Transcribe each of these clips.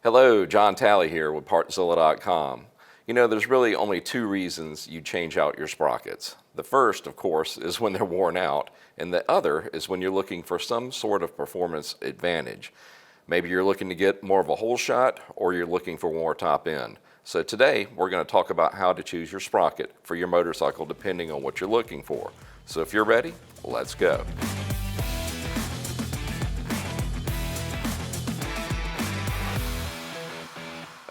Hello, John Talley here with Partzilla.com. You know, there's really only two reasons you change out your sprockets. The first, of course, is when they're worn out, and the other is when you're looking for some sort of performance advantage. Maybe you're looking to get more of a hole shot, or you're looking for more top end. So today, we're going to talk about how to choose your sprocket for your motorcycle depending on what you're looking for. So if you're ready, let's go.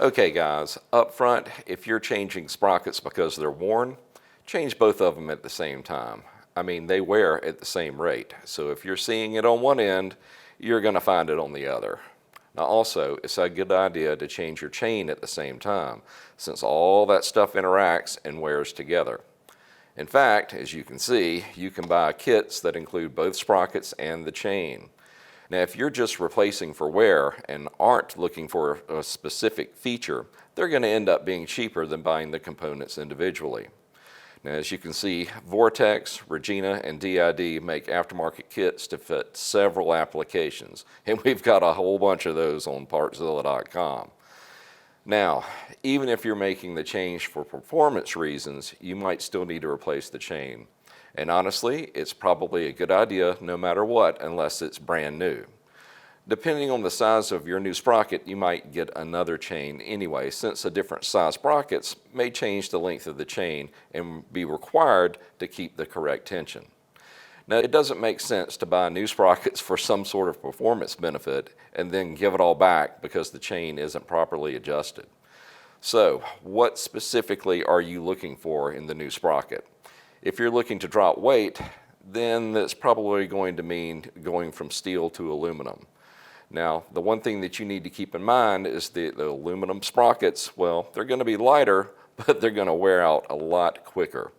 Okay guys, up front, if you're changing sprockets because they're worn, change both of them at the same time. I mean, they wear at the same rate. So if you're seeing it on one end, you're going to find it on the other. Now also, it's a good idea to change your chain at the same time, since all that stuff interacts and wears together. In fact, as you can see, you can buy kits that include both sprockets and the chain. Now, if you're just replacing for wear and aren't looking for a specific feature, they're going to end up being cheaper than buying the components individually. Now, as you can see, Vortex, Regina, and DID make aftermarket kits to fit several applications, and we've got a whole bunch of those on Partzilla.com. Now, even if you're making the change for performance reasons, you might still need to replace the chain. And honestly, it's probably a good idea no matter what, unless it's brand new. Depending on the size of your new sprocket, you might get another chain anyway, since the different size sprockets may change the length of the chain and be required to keep the correct tension. Now, it doesn't make sense to buy new sprockets for some sort of performance benefit and then give it all back because the chain isn't properly adjusted. So, what specifically are you looking for in the new sprocket? If you're looking to drop weight, then that's probably going to mean going from steel to aluminum. Now, the one thing that you need to keep in mind is the aluminum sprockets, well, they're going to be lighter, but they're going to wear out a lot quicker.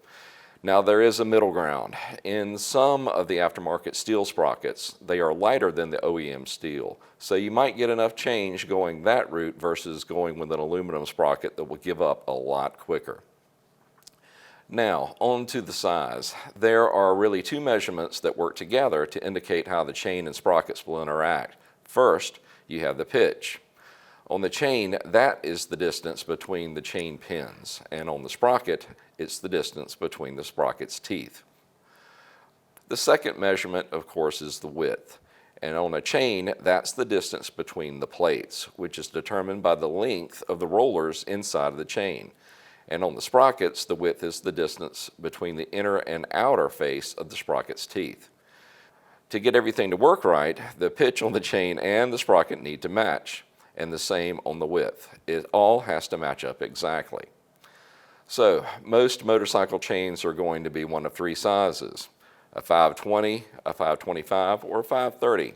Now, there is a middle ground. In some of the aftermarket steel sprockets, they are lighter than the OEM steel. So you might get enough change going that route versus going with an aluminum sprocket that will give up a lot quicker. Now, on to the size. There are really two measurements that work together to indicate how the chain and sprockets will interact. First, you have the pitch. On the chain, that is the distance between the chain pins, and on the sprocket, it's the distance between the sprocket's teeth. The second measurement, of course, is the width. And on a chain, that's the distance between the plates, which is determined by the length of the rollers inside of the chain. And on the sprockets, the width is the distance between the inner and outer face of the sprocket's teeth. To get everything to work right, the pitch on the chain and the sprocket need to match, and the same on the width. It all has to match up exactly. So, most motorcycle chains are going to be one of three sizes: a 520, a 525, or a 530.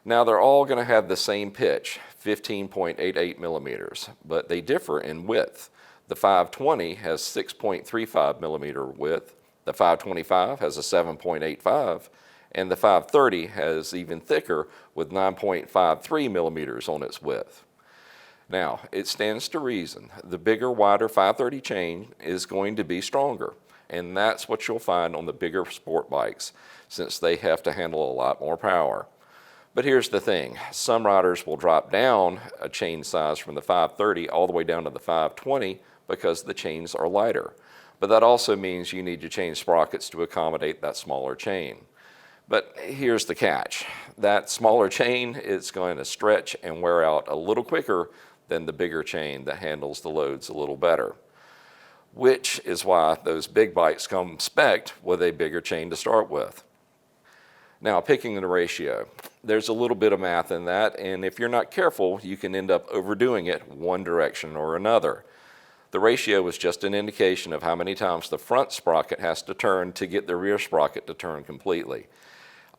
Now, they're all going to have the same pitch, 15.88 millimeters, but they differ in width. The 520 has 6.35 millimeter width, the 525 has a 7.85, and the 530 has even thicker with 9.53 millimeters on its width. Now, it stands to reason the bigger, wider 530 chain is going to be stronger, and that's what you'll find on the bigger sport bikes, since they have to handle a lot more power. But here's the thing, some riders will drop down a chain size from the 530 all the way down to the 520 because the chains are lighter. But that also means you need to change sprockets to accommodate that smaller chain. But here's the catch. That smaller chain is going to stretch and wear out a little quicker than the bigger chain that handles the loads a little better, which is why those big bikes come spec'd with a bigger chain to start with. Now, picking the ratio. There's a little bit of math in that, and if you're not careful, you can end up overdoing it one direction or another. The ratio is just an indication of how many times the front sprocket has to turn to get the rear sprocket to turn completely.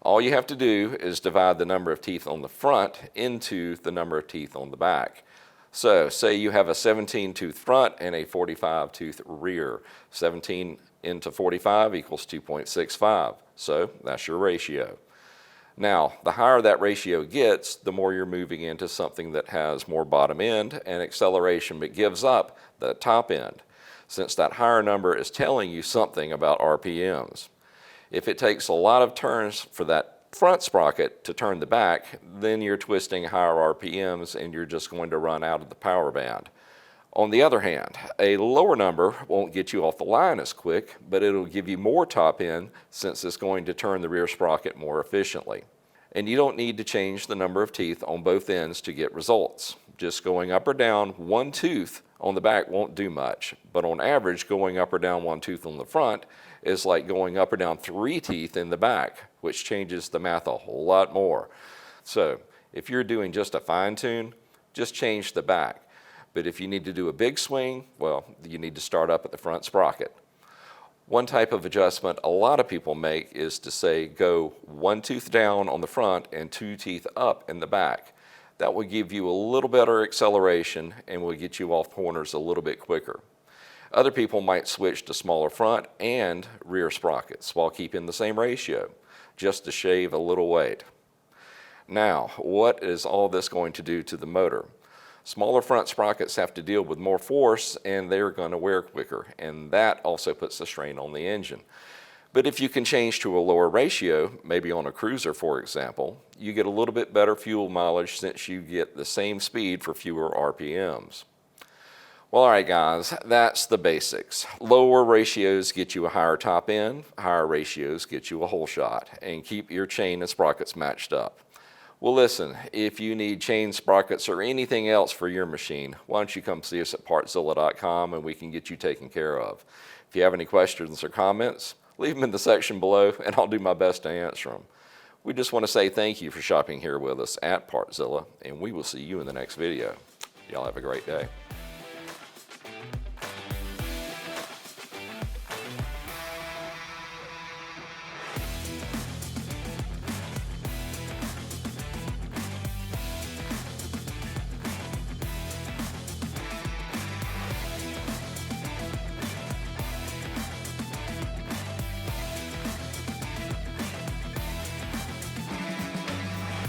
All you have to do is divide the number of teeth on the front into the number of teeth on the back. So, say you have a 17-tooth front and a 45-tooth rear. 17 into 45 equals 2.65. So, that's your ratio. Now, the higher that ratio gets, the more you're moving into something that has more bottom end and acceleration but gives up the top end, since that higher number is telling you something about RPMs. If it takes a lot of turns for that front sprocket to turn the back, then you're twisting higher RPMs and you're just going to run out of the power band. On the other hand, a lower number won't get you off the line as quick, but it'll give you more top end since it's going to turn the rear sprocket more efficiently. And you don't need to change the number of teeth on both ends to get results. Just going up or down one tooth on the back won't do much, but on average, going up or down one tooth on the front is like going up or down 3 teeth in the back, which changes the math a whole lot more. So if you're doing just a fine tune, just change the back. But if you need to do a big swing, well, you need to start up at the front sprocket. One type of adjustment a lot of people make is to say go 1 tooth down on the front and 2 teeth up in the back. That will give you a little better acceleration and will get you off corners a little bit quicker. Other people might switch to smaller front and rear sprockets while keeping the same ratio, just to shave a little weight. Now, what is all this going to do to the motor? Smaller front sprockets have to deal with more force and they're going to wear quicker, and that also puts a strain on the engine. But if you can change to a lower ratio, maybe on a cruiser for example, you get a little bit better fuel mileage since you get the same speed for fewer RPMs. Well, all right guys, that's the basics. Lower ratios get you a higher top end, higher ratios get you a whole shot, and keep your chain and sprockets matched up. Well listen, if you need chain sprockets or anything else for your machine, why don't you come see us at Partzilla.com and we can get you taken care of. If you have any questions or comments, leave them in the section below and I'll do my best to answer them. We just want to say thank you for shopping here with us at Partzilla, and we will see you in the next video. Y'all have a great day.